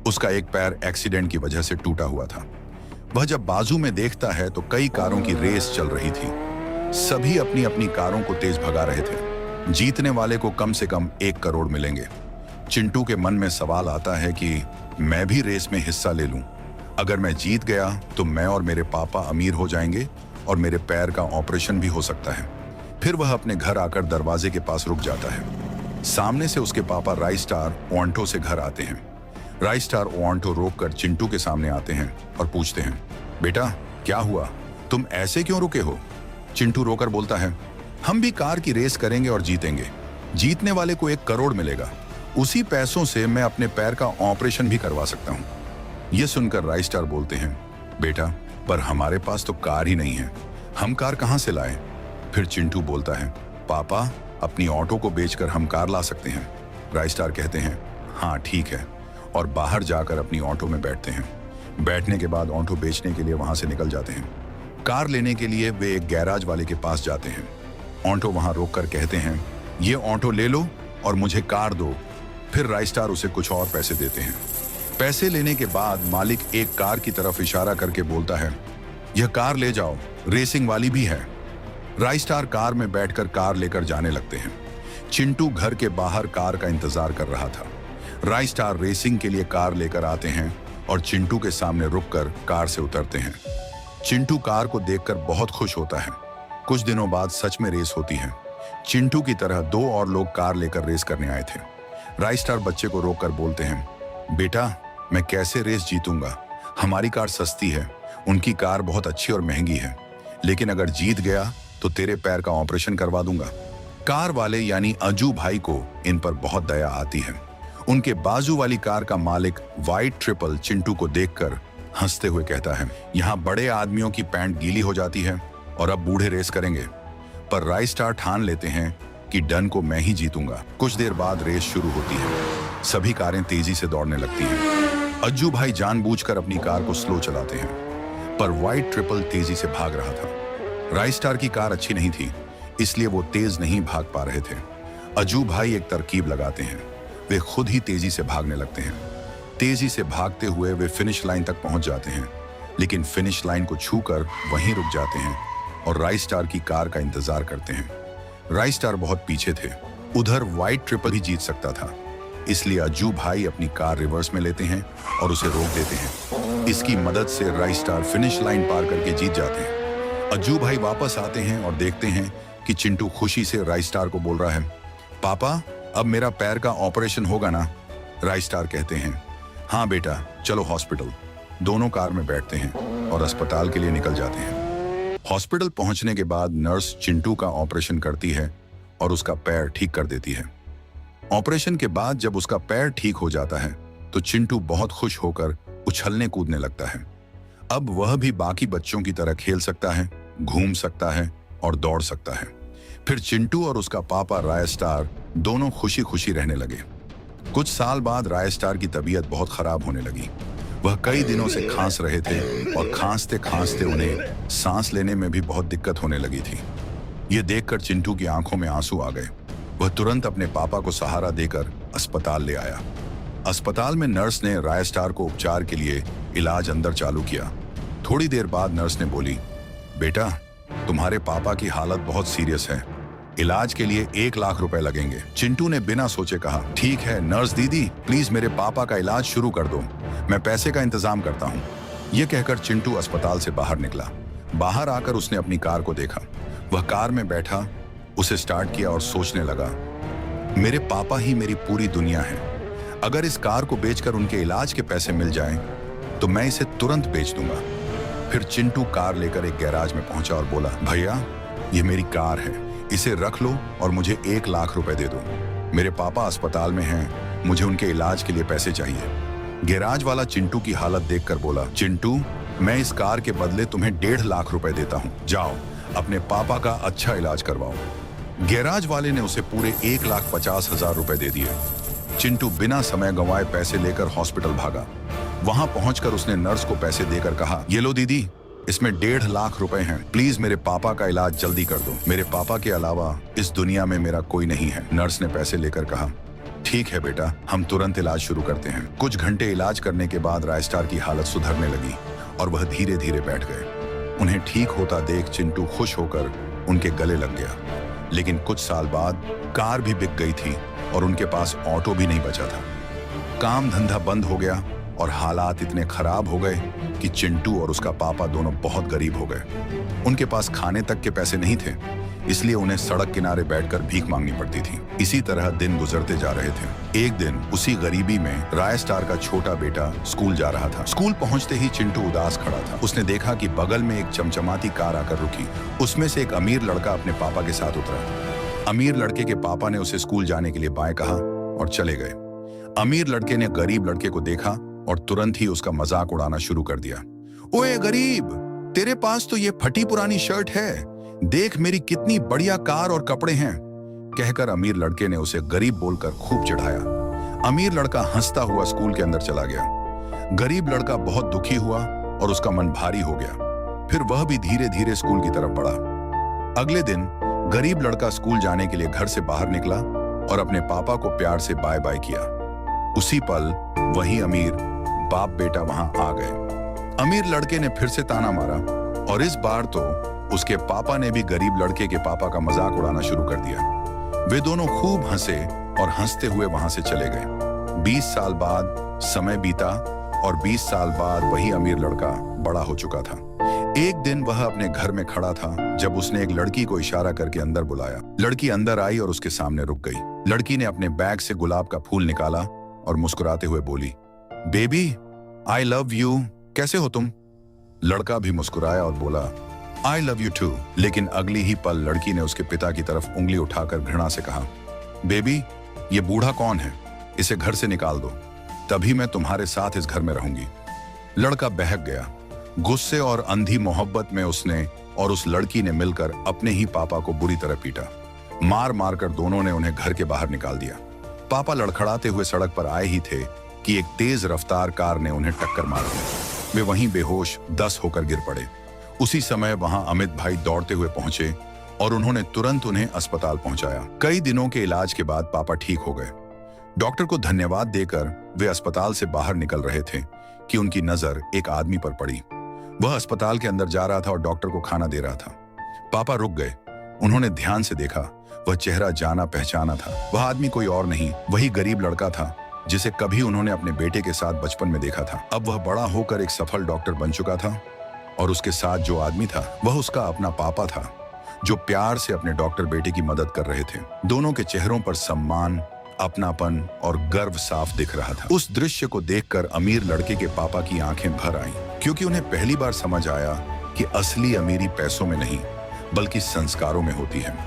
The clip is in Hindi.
उसका एक पैर एक्सीडेंट की वजह से टूटा हुआ था। वह जब बाजू में देखता है तो कई कारों की रेस चल रही थी। सभी अपनी अपनी कारों को तेज भगा रहे थे। जीतने वाले को कम से कम 1 करोड़ मिलेंगे। चिंटू के मन में सवाल आता है कि मैं भी रेस में हिस्सा ले लूं। अगर मैं जीत गया तो मैं और मेरे पापा अमीर हो जाएंगे और मेरे पैर का ऑपरेशन भी हो सकता है। फिर वह अपने घर आकर दरवाजे के पास रुक जाता है। सामने से उसके पापा राइस्टार ओआंटो से घर आते हैं। राइस्टार ओआंटो रोककर चिंटू के सामने आते हैं और पूछते हैं, बेटा क्या हुआ, तुम ऐसे क्यों रुके हो? चिंटू रोकर बोलता है, हम भी कार की रेस करेंगे और जीतेंगे। जीतने वाले को 1 करोड़ मिलेगा। उसी पैसों से मैं अपने पैर का ऑपरेशन भी करवा सकता हूँ। यह सुनकर राइस्टार बोलते हैं, बेटा पर हमारे पास तो कार ही नहीं है, हम कार कहाँ से लाएं? फिर चिंटू बोलता है, पापा अपनी ऑटो को बेचकर हम कार ला सकते हैं। राइस्टार कहते हैं, हाँ ठीक है, और बाहर जाकर अपनी ऑटो में बैठते हैं। बैठने के बाद ऑटो बेचने के लिए वहां से निकल जाते हैं। कार लेने के लिए वे एक गैराज वाले के पास जाते हैं। ऑटो वहां रोककर कहते हैं, ये ऑटो ले लो और मुझे कार दो। फिर राइस्टार उसे कुछ और पैसे देते हैं। पैसे लेने के बाद मालिक एक कार की तरफ इशारा करके बोलता है, यह कार ले जाओ, रेसिंग वाली भी है। राइस्टार कार में बैठकर कार लेकर जाने लगते हैं। चिंटू घर के बाहर कार का इंतजार कर रहा था। राइस्टार रेसिंग के लिए कार लेकर आते हैं और चिंटू के सामने रुककर कार से उतरते हैं। चिंटू कार को देखकर बहुत खुश होता है। कुछ दिनों बाद सच में रेस होती है। चिंटू की तरह 2 और लोग कार लेकर रेस करने आए थे। राइस्टार बच्चे को रोककर बोलते हैं, बेटा मैं कैसे रेस जीतूंगा, हमारी कार सस्ती है, उनकी कार बहुत अच्छी और महंगी है, लेकिन अगर जीत गया तो तेरे पैर का ऑपरेशन करवा दूंगा। कार वाले यानी अज्जू भाई को इन पर बहुत दया आती है। उनके बाजू वाली कार का मालिक व्हाइट ट्रिपल चिंटू को देखकर हंसते हुए कहता है, यहाँ बड़े आदमियों की पैंट गीली हो जाती है और अब बूढ़े रेस करेंगे। पर राइस्टार ठान लेते हैं कि डन को मैं ही जीतूंगा। कुछ देर बाद रेस शुरू होती है। सभी कारें तेजी से दौड़ने लगती हैं। अज्जू भाई जानबूझकर अपनी कार को स्लो चलाते हैं, पर व्हाइट ट्रिपल तेजी से भाग रहा था। राइस्टार की कार अच्छी नहीं थी, इसलिए वो तेज नहीं भाग पा रहे थे। अज्जू भाई एक तरकीब लगाते हैं, वे खुद ही तेजी से भागने लगते हैं। तेजी से भागते हुए वे फिनिश लाइन तक पहुंच जाते हैं, लेकिन फिनिश लाइन को छूकर वहीं रुक जाते हैं और राइस्टार की कार का इंतजार करते हैं। राइस्टार बहुत पीछे थे, उधर व्हाइट ट्रिपल ही जीत सकता था, इसलिए अज्जू भाई अपनी कार रिवर्स में लेते हैं और उसे रोक देते हैं। इसकी मदद से राइस्टार फिनिश लाइन पार करके जीत जाते हैं। अज्जू भाई वापस आते हैं और देखते हैं कि चिंटू खुशी से राइस्टार को बोल रहा है, पापा अब मेरा पैर का ऑपरेशन होगा ना? राइस्टार कहते हैं, हाँ बेटा चलो हॉस्पिटल। दोनों कार में बैठते हैं और अस्पताल के लिए निकल जाते हैं। हॉस्पिटल पहुंचने के बाद नर्स चिंटू का ऑपरेशन करती है और उसका पैर ठीक कर देती है। ऑपरेशन के बाद जब उसका पैर ठीक हो जाता है तो चिंटू बहुत खुश होकर उछलने कूदने लगता है। अब वह भी बाकी बच्चों की तरह खेल सकता है, घूम सकता है और दौड़ सकता है। फिर चिंटू और उसका पापा रायस्टार दोनों खुशी खुशी रहने लगे। कुछ साल बाद रायस्टार की तबीयत बहुत खराब होने लगी। वह कई दिनों से खांस रहे थे और खांसते खांसते उन्हें सांस लेने में भी बहुत दिक्कत होने लगी थी। ये देखकर चिंटू की आंखों में आंसू आ गए। वह तुरंत अपने पापा को सहारा देकर अस्पताल ले आया। अस्पताल में नर्स ने रायस्टार को उपचार के लिए इलाज अंदर चालू किया। थोड़ी देर बाद नर्स ने बोली, बेटा तुम्हारे पापा की हालत बहुत सीरियस है, इलाज के लिए 1 लाख रुपए लगेंगे। चिंटू ने बिना सोचे कहा, ठीक है नर्स दीदी, प्लीज मेरे पापा का इलाज शुरू कर दो, मैं पैसे का इंतजाम करता हूँ। यह कहकर चिंटू अस्पताल से बाहर निकला। बाहर आकर उसने अपनी कार को देखा। वह कार में बैठा, उसे स्टार्ट किया और सोचने लगा, मेरे पापा ही मेरी पूरी दुनिया है। अगर इस कार को बेचकर उनके इलाज के पैसे मिल जाएं, तो मैं इसे तुरंत बेच दूंगा। फिर चिंटू कार लेकर एक गैराज में पहुंचा और बोला, भैया ये मेरी कार है, इसे रख लो और मुझे 1 लाख रुपए दे दो। मेरे पापा अस्पताल में हैं, मुझे उनके इलाज के लिए पैसे चाहिए। गैराज वाला चिंटू की हालत देखकर बोला, चिंटू मैं इस कार के बदले तुम्हें 1.5 लाख रुपए देता हूँ, जाओ अपने पापा का अच्छा इलाज करवाओ। गैराज वाले ने उसे पूरे 1,50,000 रुपए दे दिए। चिंटू बिना समय गंवाए पैसे लेकर हॉस्पिटल भागा। वहां पहुंचकर उसने नर्स को पैसे देकर कहा, ये लो दीदी, इसमें 1.5 लाख रुपए हैं, प्लीज मेरे पापा का इलाज जल्दी कर दो, मेरे पापा के अलावा इस दुनिया में मेरा कोई नहीं है। नर्स ने पैसे लेकर कहा, ठीक है बेटा, हम तुरंत इलाज शुरू करते हैं। कुछ घंटे इलाज करने के बाद रायस्टार की हालत सुधरने लगी और वह धीरे धीरे बैठ गए। उन्हें ठीक होता देख चिंटू खुश होकर उनके गले लग गया। लेकिन कुछ साल बाद कार भी बिक गई थी और उनके पास ऑटो भी नहीं बचा था। काम धंधा बंद हो गया और हालात इतने खराब हो गए कि चिंटू और उसका पापा दोनों बहुत गरीब हो गए। उनके पास खाने तक के पैसे नहीं थे, इसलिए उन्हें सड़क किनारे बैठकर भीख मांगनी पड़ती थी। इसी तरह दिन गुजरते जा रहे थे। एक दिन उसी गरीबी में रायस्टार का छोटा बेटा स्कूल जा रहा था। स्कूल पहुंचते ही चिंटू उदास खड़ा था। उसने देखा कि बगल में एक चमचमाती कार आकर रुकी। उसमें से एक अमीर लड़का अपने पापा के साथ उतरा। अमीर लड़के के पापा ने उसे स्कूल जाने के लिए बाय कहा और चले गए। अमीर लड़के ने गरीब लड़के को देखा और तुरंत ही उसका मजाक उड़ाना शुरू कर दिया। ओए गरीब, तेरे पास तो ये फटी पुरानी शर्ट है, देख मेरी कितनी बढ़िया कार और कपड़े हैं। कहकर अमीर लड़के ने उसे गरीब बोलकर खूब चिढ़ाया। अमीर लड़का हंसता हुआ स्कूल के अंदर चला गया। गरीब लड़का बहुत दुखी हुआ और उसका मन भारी हो गया। फिर वह भी धीरे धीरे स्कूल की तरफ बढ़ा। अगले दिन गरीब लड़का स्कूल जाने के लिए घर से बाहर निकला और अपने पापा को प्यार से बाय बाय किया। उसी पल वही अमीर बाप बेटा वहां आ गए। अमीर लड़के ने फिर से ताना मारा और इस बार तो उसके पापा ने भी गरीब लड़के के पापा का मजाक उड़ाना शुरू कर दिया। वे दोनों खूब हंसे और हंसते हुए वहां से चले गए। 20 साल बाद समय बीता और 20 साल बाद वही अमीर लड़का बड़ा हो चुका था। एक दिन वह अपने घर में खड़ा था जब उसने एक लड़की को इशारा करके अंदर बुलाया। लड़की अंदर आई और उसके सामने रुक गई। लड़की ने अपने बैग से गुलाब का फूल निकाला और मुस्कुराते हुए बोली, बेबी आई लव यू, कैसे हो तुम? लड़का भी मुस्कुराया और बोला, आई लव यू टू। लेकिन अगली ही पल लड़की ने उसके पिता की तरफ उंगली उठाकर घृणा से कहा, बेबी ये बूढ़ा कौन है, इसे घर से निकाल दो, तभी मैं तुम्हारे साथ इस घर में रहूंगी। लड़का बहक गया। गुस्से और अंधी मोहब्बत में उसने और उस लड़की ने मिलकर अपने ही पापा को बुरी तरह पीटा। मार मार कर दोनों ने उन्हें घर के बाहर निकाल दिया। पापा लड़खड़ाते हुए सड़क पर आए ही थे कि एक तेज रफ्तार कार ने उन्हें टक्कर मार दी। वे वहीं बेहोश 10 होकर गिर पड़े। उसी समय वहां अमित भाई दौड़ते हुए पहुंचे और उन्होंने तुरंत उन्हें अस्पताल पहुंचाया। कई दिनों के इलाज के बाद पापा ठीक हो गए। डॉक्टर को धन्यवाद देकर वे अस्पताल से बाहर निकल रहे थे कि उनकी नजर एक आदमी पर पड़ी। वह अस्पताल के अंदर जा रहा था और डॉक्टर को खाना दे रहा था। पापा रुक गए। उन्होंने ध्यान से देखा। वह चेहरा जाना पहचाना था। वह आदमी कोई और नहीं, वही गरीब लड़का था जिसे कभी उन्होंने अपने बेटे के साथ बचपन में देखा था। अब वह बड़ा होकर एक सफल डॉक्टर बन चुका था और उसके साथ जो आदमी था वह उसका अपना पापा था, जो प्यार से अपने डॉक्टर बेटे की मदद कर रहे थे। दोनों के चेहरों पर सम्मान, अपनापन और गर्व साफ दिख रहा था। उस दृश्य को देखकर अमीर लड़के के पापा की आंखें भर आईं, क्योंकि उन्हें पहली बार समझ आया कि असली अमीरी पैसों में नहीं बल्कि संस्कारों में होती है।